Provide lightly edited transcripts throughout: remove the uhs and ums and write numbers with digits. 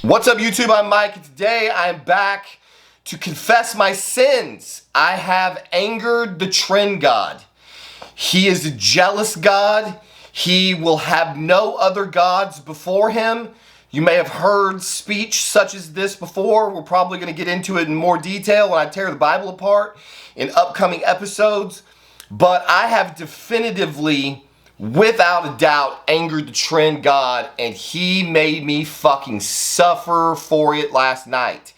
What's up, YouTube? I'm Mike, and today I'm back to confess my sins. I have angered the Tren God. He is a jealous God. He will have no other gods before him. You may have heard speech such as this before. We're probably going to get into it in more detail when I tear the Bible apart in upcoming episodes. But I have definitively, without a doubt, angered the Tren God, and he made me fucking suffer for it last night.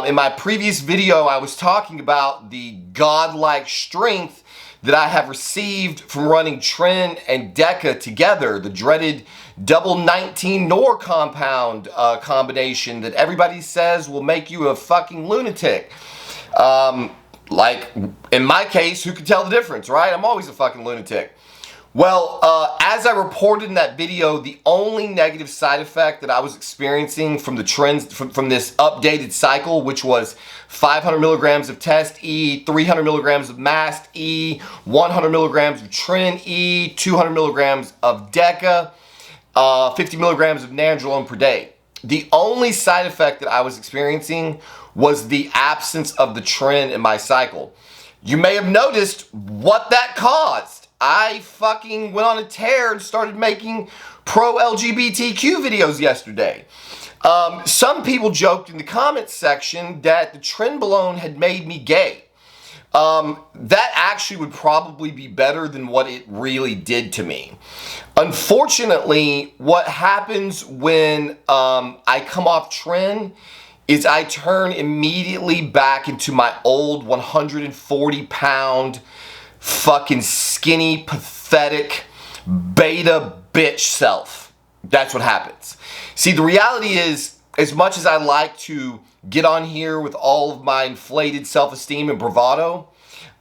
In my previous video, I was talking about the godlike strength that I have received from running Tren and Deca together, the dreaded double 19 NOR compound combination that everybody says will make you a fucking lunatic. Like, in my case, who can tell the difference, right? I'm always a fucking lunatic. Well, as I reported in that video, the only negative side effect that I was experiencing from the trends from this updated cycle, which was 500 milligrams of Test E, 300 milligrams of Mast E, 100 milligrams of Tren E, 200 milligrams of Deca, 50 milligrams of Nandrolone per day. The only side effect that I was experiencing was the absence of the Tren in my cycle. You may have noticed what that caused. I fucking went on a tear and started making pro-LGBTQ videos yesterday. Some people joked in the comments section that the Trenbolone had made me gay. That actually would probably be better than what it really did to me. Unfortunately, what happens when I come off Tren is I turn immediately back into my old 140-pound fucking skinny, pathetic, beta bitch self. That's what happens. See, the reality is, as much as I like to get on here with all of my inflated self-esteem and bravado,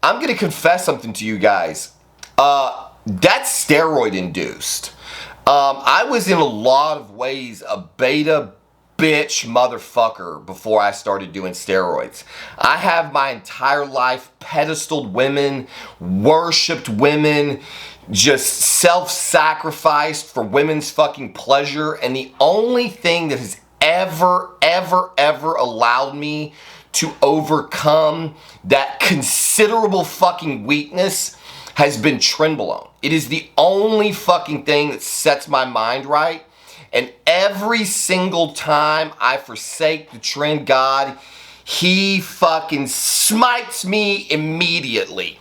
I'm going to confess something to you guys. That's steroid induced. I was in a lot of ways a beta bitch motherfucker before I started doing steroids. I have my entire life pedestaled women, worshipped women, just self-sacrificed for women's fucking pleasure, and the only thing that has ever allowed me to overcome that considerable fucking weakness has been Trenbolone. It is the only fucking thing that sets my mind right. And every single time I forsake the Tren God, he fucking smites me immediately.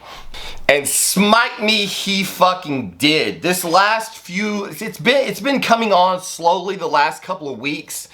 And smite me he fucking did. This last few, it's been coming on slowly the last couple of weeks.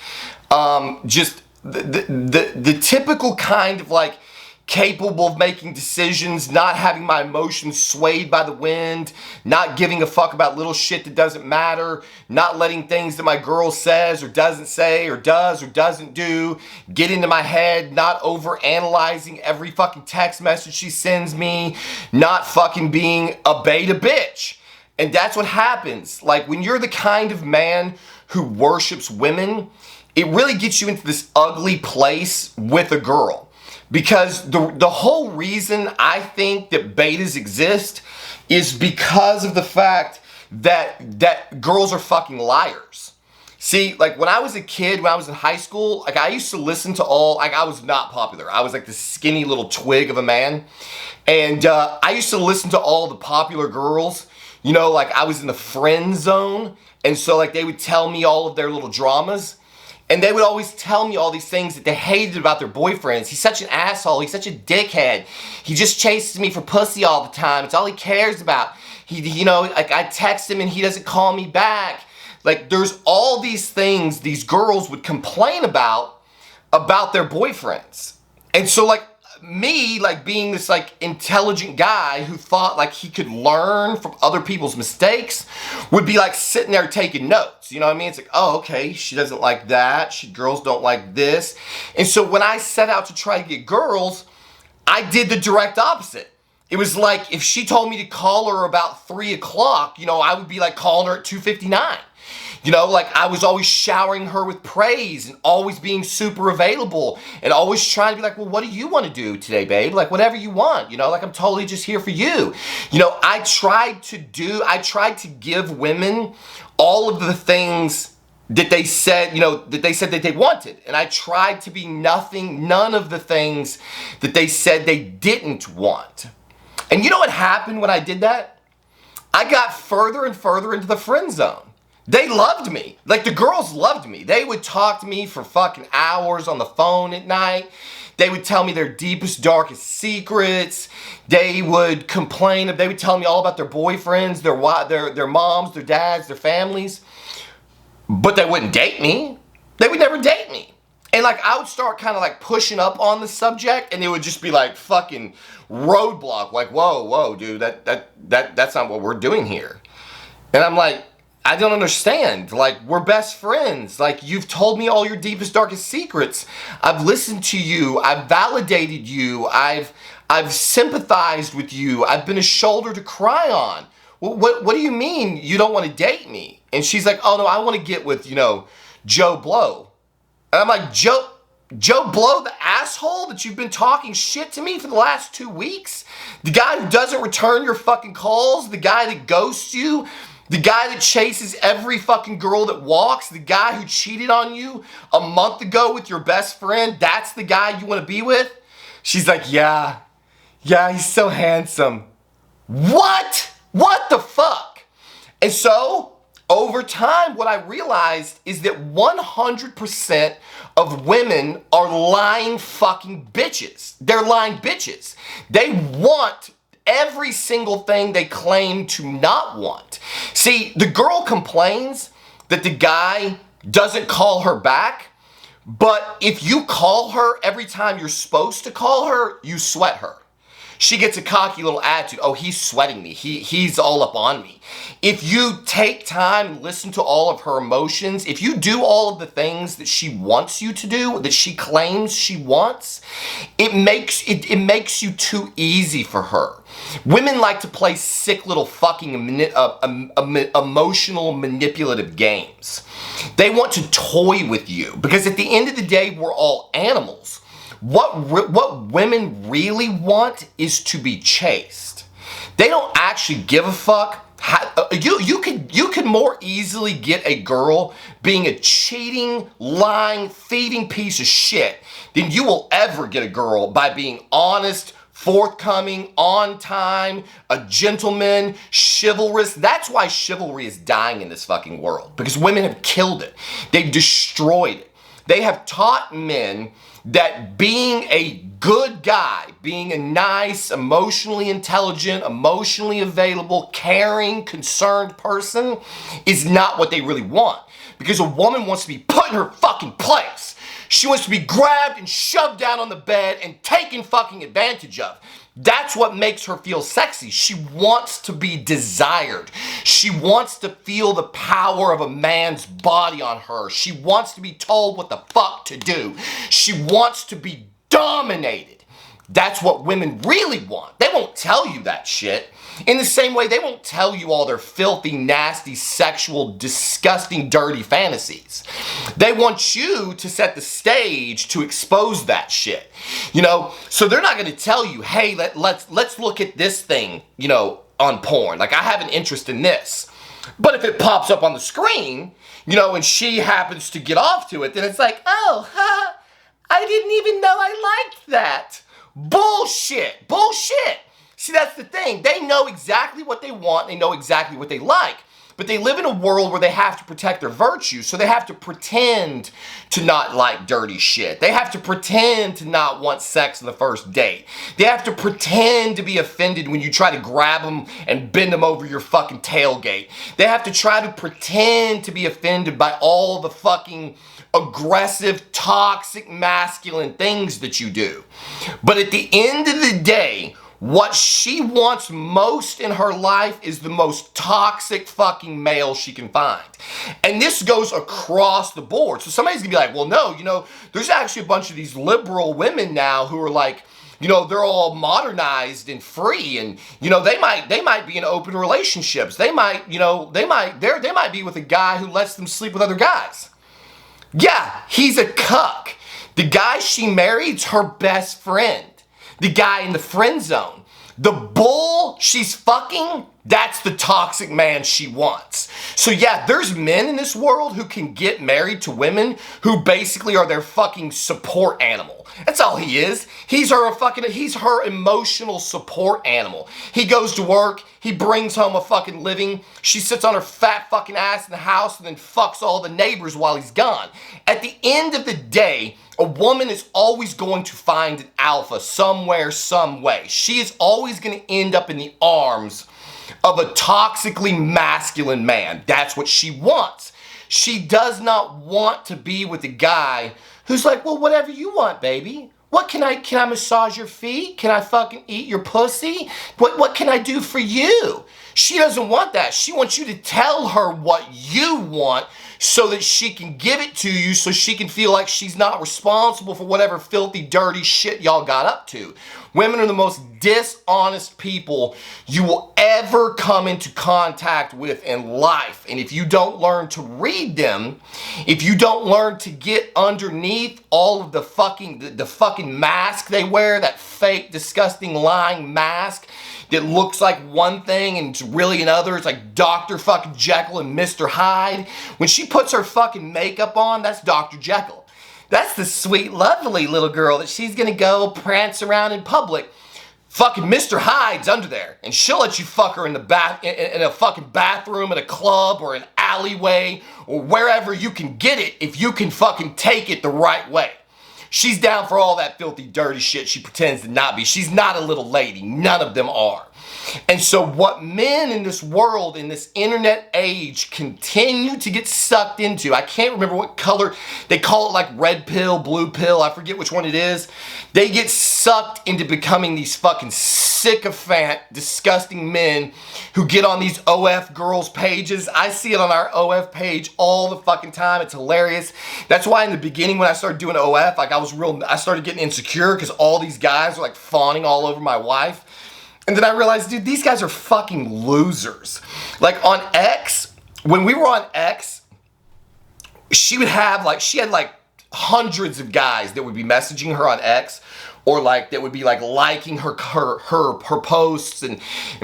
Just the typical kind of like capable of making decisions, not having my emotions swayed by the wind, not giving a fuck about little shit that doesn't matter, not letting things that my girl says or doesn't say or does or doesn't do get into my head, not over analyzing every fucking text message she sends me, not fucking being a beta bitch. And that's what happens. Like, when you're the kind of man who worships women, it really gets you into this ugly place with a girl. Because the whole reason I think that betas exist is because of the fact that girls are fucking liars. See, like, when I was a kid, when I was in high school, like, I used to listen to I was not popular. I was like this skinny little twig of a man. And I used to listen to all the popular girls. You know, like, I was in the friend zone. And so, like, they would tell me all of their little dramas. And they would always tell me all these things that they hated about their boyfriends. He's such an asshole. He's such a dickhead. He just chases me for pussy all the time. It's all he cares about. You know, like, I text him and he doesn't call me back. Like, there's all these things these girls would complain about their boyfriends. And so, like, me, like, being this, like, intelligent guy who thought, like, he could learn from other people's mistakes would be, like, sitting there taking notes. You know what I mean? It's like, oh, okay, she doesn't like that. Girls don't like this. And so when I set out to try to get girls, I did the direct opposite. It was like, if she told me to call her about 3 o'clock, you know, I would be, like, calling her at 2:59. You know, like, I was always showering her with praise and always being super available and always trying to be like, well, what do you want to do today, babe? Like, whatever you want, you know, like, I'm totally just here for you. You know, I tried to give women all of the things that they said, that they wanted. And I tried to be none of the things that they said they didn't want. And you know what happened when I did that? I got further and further into the friend zone. They loved me. Like, the girls loved me. They would talk to me for fucking hours on the phone at night. They would tell me their deepest, darkest secrets. They would complain. They would tell me all about their boyfriends, their moms, their dads, their families. But they wouldn't date me. They would never date me. And like, I would start kind of like pushing up on the subject, and it would just be like fucking roadblock. Like, whoa, dude, that's not what we're doing here. And I'm like, I don't understand. Like, we're best friends. Like, you've told me all your deepest, darkest secrets. I've listened to you. I've validated you. I've sympathized with you. I've been a shoulder to cry on. What do you mean you don't want to date me? And she's like, oh no, I want to get with, Joe Blow. And I'm like, Joe Blow, the asshole that you've been talking shit to me for the last 2 weeks? The guy who doesn't return your fucking calls? The guy that ghosts you? The guy that chases every fucking girl that walks? The guy who cheated on you a month ago with your best friend? That's the guy you want to be with? She's like, yeah, he's so handsome. What? What the fuck? And so, over time, what I realized is that 100% of women are lying fucking bitches. They're lying bitches. They want every single thing they claim to not want. See, the girl complains that the guy doesn't call her back, but if you call her every time you're supposed to call her, you sweat her. She gets a cocky little attitude. Oh, he's sweating me. He's all up on me. If you take time and listen to all of her emotions, if you do all of the things that she wants you to do, that she claims she wants, it makes you too easy for her. Women like to play sick little fucking emotional manipulative games. They want to toy with you because at the end of the day, we're all animals. What women really want is to be chased. They don't actually give a fuck. You can more easily get a girl being a cheating, lying, thieving piece of shit than you will ever get a girl by being honest, forthcoming, on time, a gentleman, chivalrous. That's why chivalry is dying in this fucking world, because women have killed it. They've destroyed it. They have taught men that being a good guy, being a nice, emotionally intelligent, emotionally available, caring, concerned person is not what they really want. Because a woman wants to be put in her fucking place. She wants to be grabbed and shoved down on the bed and taken fucking advantage of. That's what makes her feel sexy. She wants to be desired. She wants to feel the power of a man's body on her. She wants to be told what the fuck to do. She wants to be dominated. That's what women really want. They won't tell you that shit. In the same way, they won't tell you all their filthy, nasty, sexual, disgusting, dirty fantasies. They want you to set the stage to expose that shit. So they're not going to tell you, hey, let's look at this thing, on porn. Like, I have an interest in this. But if it pops up on the screen, and she happens to get off to it, then it's like, oh, I didn't even know I liked that. Bullshit. See, that's the thing. They know exactly what they want. They know exactly what they like. But they live in a world where they have to protect their virtue. So they have to pretend to not like dirty shit. They have to pretend to not want sex on the first date. They have to pretend to be offended when you try to grab them and bend them over your fucking tailgate. They have to try to pretend to be offended by all the fucking aggressive, toxic, masculine things that you do. But at the end of the day, what she wants most in her life is the most toxic fucking male she can find. And this goes across the board. So somebody's gonna be like, well, no, there's actually a bunch of these liberal women now who are like, they're all modernized and free, and they might be in open relationships. They might be with a guy who lets them sleep with other guys. Yeah, he's a cuck. The guy she married's her best friend. The guy in the friend zone. The bull she's fucking, That's the toxic man she wants. So yeah, there's men in this world who can get married to women who basically are their fucking support animal. That's all he is. He's her emotional support animal. He goes to work, he brings home a fucking living, she sits on her fat fucking ass in the house and then fucks all the neighbors while he's gone. At the end of the day, a woman is always going to find an alpha somewhere, some way. She is always going to end up in the arms of a toxically masculine man. That's what she wants. She does not want to be with a guy who's like, well, whatever you want, baby. What can I massage your feet? Can I fucking eat your pussy? What can I do for you? She doesn't want that. She wants you to tell her what you want so that she can give it to you so she can feel like she's not responsible for whatever filthy, dirty shit y'all got up to. Women are the most dishonest people you will ever come into contact with in life. And if you don't learn to read them, if you don't learn to get underneath all of the fucking mask they wear, that fake, disgusting, lying mask that looks like one thing and it's really another. It's like Dr. fucking Jekyll and Mr. Hyde. When she puts her fucking makeup on, that's Dr. Jekyll. That's the sweet, lovely little girl that she's gonna go prance around in public. Fucking Mr. Hyde's under there, and she'll let you fuck her in a fucking bathroom at a club or an alleyway or wherever you can get it if you can fucking take it the right way. She's down for all that filthy, dirty shit she pretends to not be. She's not a little lady. None of them are. And so what men in this world, in this internet age, continue to get sucked into, I can't remember what color, they call it like red pill, blue pill, I forget which one it is. They get sucked into becoming these fucking sycophant, disgusting men who get on these OF girls pages. I see it on our OF page all the fucking time. It's hilarious. That's why in the beginning when I started doing OF, like I started getting insecure because all these guys are like fawning all over my wife. And then I realized, dude, these guys are fucking losers. Like on X, when we were on X, she had like hundreds of guys that would be messaging her on X, or like that would be like liking her posts and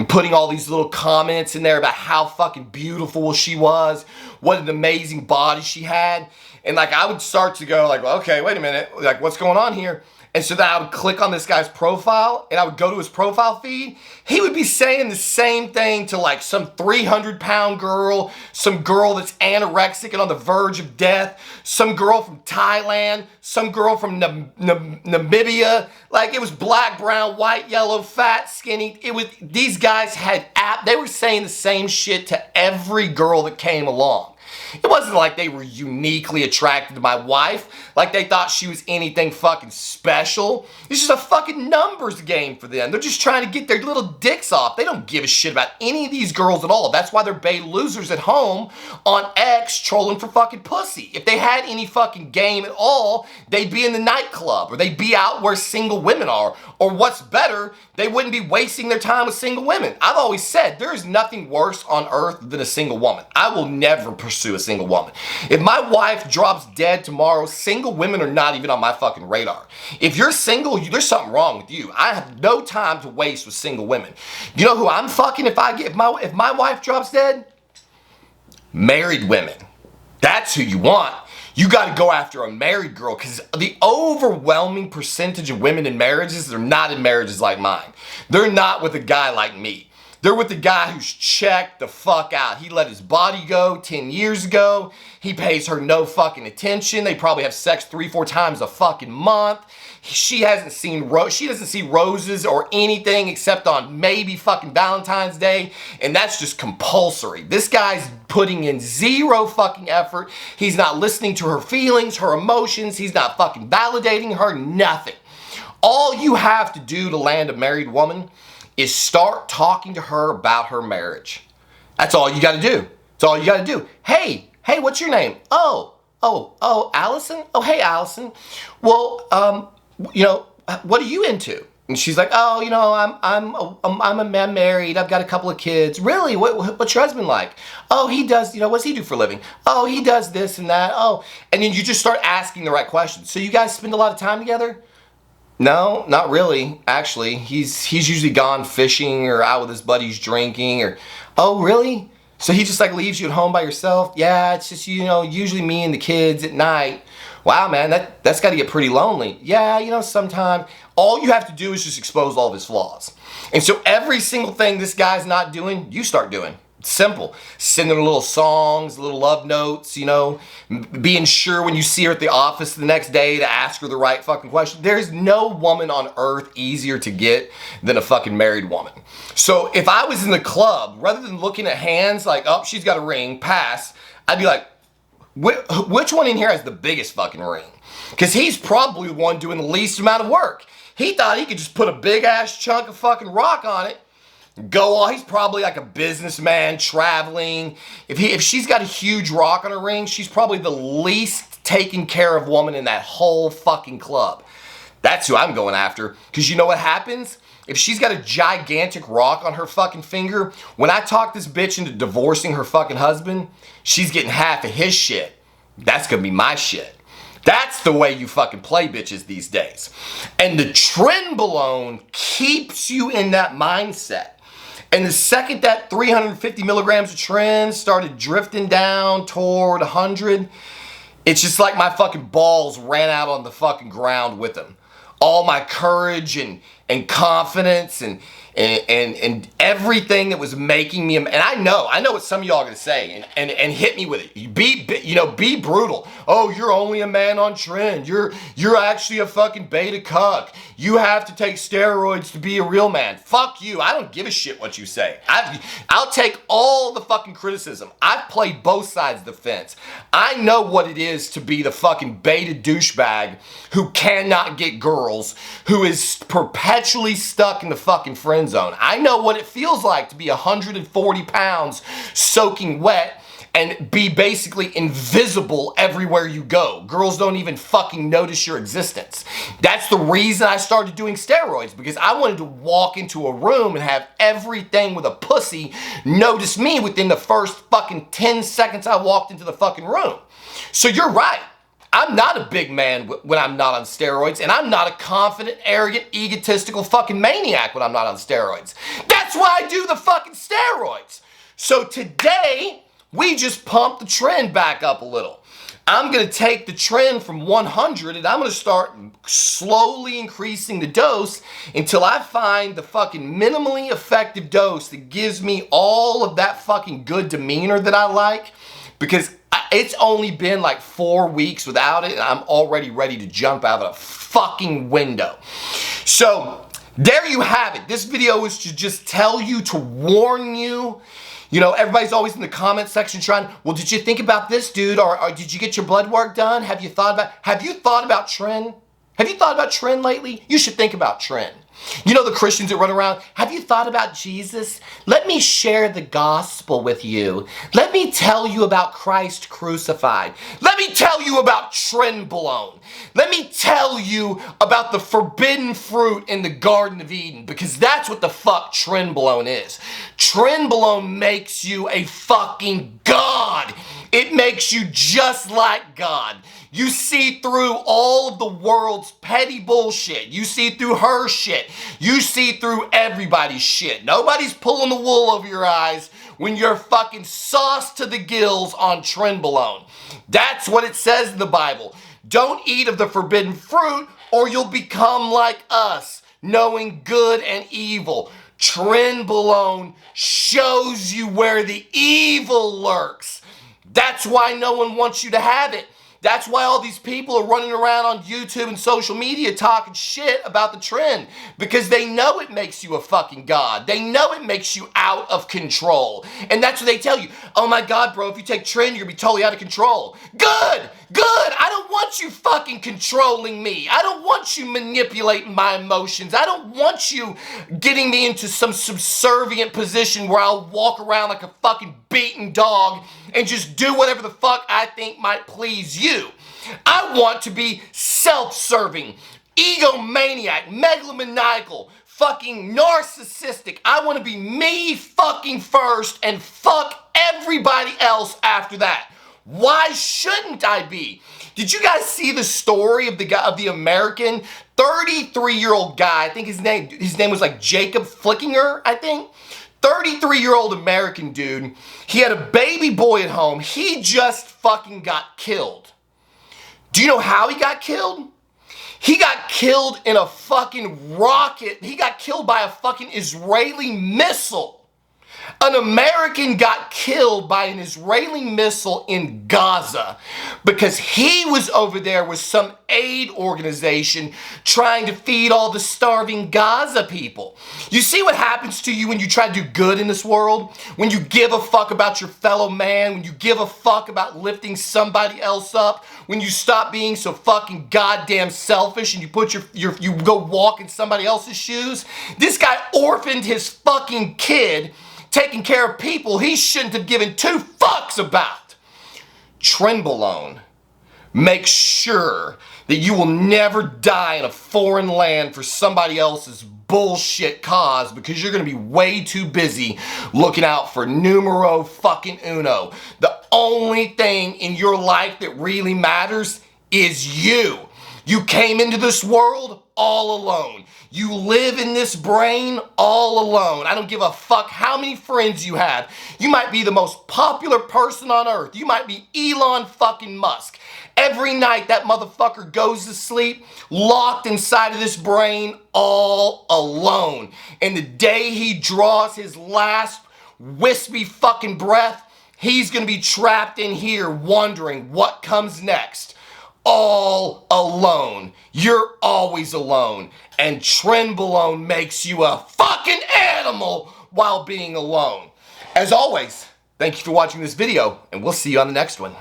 putting all these little comments in there about how fucking beautiful she was, what an amazing body she had. And like I would start to go like, well, okay, wait a minute, like what's going on here? And so then I would click on this guy's profile and I would go to his profile feed. He would be saying the same thing to like some 300-pound girl, some girl that's anorexic and on the verge of death, some girl from Thailand, some girl from Namibia. Like it was black, brown, white, yellow, fat, skinny. These guys they were saying the same shit to every girl that came along. It wasn't like they were uniquely attracted to my wife, like they thought she was anything fucking special. It's just a fucking numbers game for them. They're just trying to get their little dicks off. They don't give a shit about any of these girls at all. That's why they're bae losers at home on X trolling for fucking pussy. If they had any fucking game at all, they'd be in the nightclub or they'd be out where single women are. Or what's better, they wouldn't be wasting their time with single women. I've always said there is nothing worse on earth than a single woman. I will never pursue a single woman. If my wife drops dead tomorrow, single women are not even on my fucking radar. If you're single, there's something wrong with you. I have no time to waste with single women. You know who I'm fucking if my wife drops dead? Married women. That's who you want. You got to go after a married girl because the overwhelming percentage of women in marriages, they're not in marriages like mine. They're not with a guy like me. They're with the guy who's checked the fuck out. He let his body go 10 years ago. He pays her no fucking attention. They probably have sex 3-4 times a fucking month. She doesn't see roses or anything except on maybe fucking Valentine's Day, and that's just compulsory. This guy's putting in zero fucking effort. He's not listening to her feelings, her emotions. He's not fucking validating her, nothing. All you have to do to land a married woman is start talking to her about her marriage. That's all you got to do. That's all you got to do. Hey, what's your name? Oh, Allison? Oh, hey, Allison. Well, what are you into? And she's like, oh, I'm married. I've got a couple of kids. Really? What's your husband like? Oh, he does, what's he do for a living? Oh, he does this and that. Oh, and then you just start asking the right questions. So you guys spend a lot of time together? No, not really. Actually, he's usually gone fishing or out with his buddies drinking or. Oh, really? So he just like leaves you at home by yourself? Yeah, it's just usually me and the kids at night. Wow, man, that's got to get pretty lonely. Yeah, sometimes all you have to do is just expose all of his flaws. And so every single thing this guy's not doing, you start doing. It's simple. Sending her little songs, little love notes, being sure when you see her at the office the next day to ask her the right fucking question. There's no woman on earth easier to get than a fucking married woman. So if I was in the club, rather than looking at hands like, oh, she's got a ring, pass, I'd be like, which one in here has the biggest fucking ring? Because he's probably the one doing the least amount of work. He thought he could just put a big ass chunk of fucking rock on it. Go on. He's probably like a businessman traveling. If she's got a huge rock on her ring, she's probably the least taken care of woman in that whole fucking club. That's who I'm going after. Because you know what happens? If she's got a gigantic rock on her fucking finger, when I talk this bitch into divorcing her fucking husband, she's getting half of his shit. That's gonna be my shit. That's the way you fucking play bitches these days. And the Trenbolone keeps you in that mindset. And the second that 350 milligrams of Tren started drifting down toward 100, it's just like my fucking balls ran out on the fucking ground with them. All my courage and confidence and everything that was making me, and I know what some of y'all are gonna say and hit me with it. Be brutal. Oh, you're only a man on Tren. You're actually a fucking beta cuck. You have to take steroids to be a real man. Fuck you. I don't give a shit what you say. I'll take all the fucking criticism. I've played both sides of the fence. I know what it is to be the fucking beta douchebag who cannot get girls, who is perpetually stuck in the fucking friend zone. I know what it feels like to be 140 pounds soaking wet and be basically invisible everywhere you go. Girls don't even fucking notice your existence. That's the reason I started doing steroids, because I wanted to walk into a room and have everything with a pussy notice me within the first fucking 10 seconds I walked into the fucking room. So you're right. I'm not a big man when I'm not on steroids, and I'm not a confident, arrogant, egotistical fucking maniac when I'm not on steroids. That's why I do the fucking steroids. So today, we just pumped the Tren back up a little. I'm gonna take the Tren from 100 and I'm gonna start slowly increasing the dose until I find the fucking minimally effective dose that gives me all of that fucking good demeanor that I like, because it's only been like 4 weeks without it and I'm already ready to jump out of a fucking window. So there you have it. This video is to just tell you, to warn you. Everybody's always in the comment section trying, well, did you think about this, dude? Or did you get your blood work done? Have you thought about Tren? Have you thought about Tren lately? You should think about Tren. The Christians that run around, have you thought about Jesus? Let me share the gospel with you. Let me tell you about Christ crucified. Let me tell you about Trenbolone. Let me tell you about the forbidden fruit in the Garden of Eden, because that's what the fuck Trenbolone is. Trenbolone makes you a fucking god. It makes you just like God. You see through all of the world's petty bullshit. You see through her shit. You see through everybody's shit. Nobody's pulling the wool over your eyes when you're fucking sauced to the gills on Trenbolone. That's what it says in the Bible. Don't eat of the forbidden fruit or you'll become like us, knowing good and evil. Trenbolone shows you where the evil lurks. That's why no one wants you to have it. That's why all these people are running around on YouTube and social media talking shit about the Tren, because they know it makes you a fucking god. They know it makes you out of control. And that's what they tell you. Oh my God, bro, if you take Tren, you're gonna be totally out of control. Good. I don't want you fucking controlling me. I don't want you manipulating my emotions. I don't want you getting me into some subservient position where I'll walk around like a fucking beaten dog and just do whatever the fuck I think might please you. I want to be self-serving, egomaniac, megalomaniacal, fucking narcissistic. I want to be me fucking first and fuck everybody else after that. Why shouldn't I be? Did you guys see the story of the guy, of the American 33-year-old guy? I think his name was like Jacob Flickinger, I think. 33-year-old American dude. He had a baby boy at home. He just fucking got killed. Do you know how he got killed? He got killed in a fucking rocket. He got killed by a fucking Israeli missile. An American got killed by an Israeli missile in Gaza because he was over there with some aid organization trying to feed all the starving Gaza people. You see what happens to you when you try to do good in this world? When you give a fuck about your fellow man, when you give a fuck about lifting somebody else up, when you stop being so fucking goddamn selfish and you put you go walk in somebody else's shoes. This guy orphaned his fucking kid, taking care of people he shouldn't have given two fucks about. Trenbolone makes sure that you will never die in a foreign land for somebody else's bullshit cause because you're gonna be way too busy looking out for numero fucking uno. The only thing in your life that really matters is you. You came into this world all alone. You live in this brain all alone. I don't give a fuck how many friends you have. You might be the most popular person on earth. You might be Elon fucking Musk. Every night that motherfucker goes to sleep locked inside of this brain all alone. And the day he draws his last wispy fucking breath, he's gonna be trapped in here wondering what comes next. All alone. You're always alone. And Trenbolone makes you a fucking animal while being alone. As always, thank you for watching this video, and we'll see you on the next one.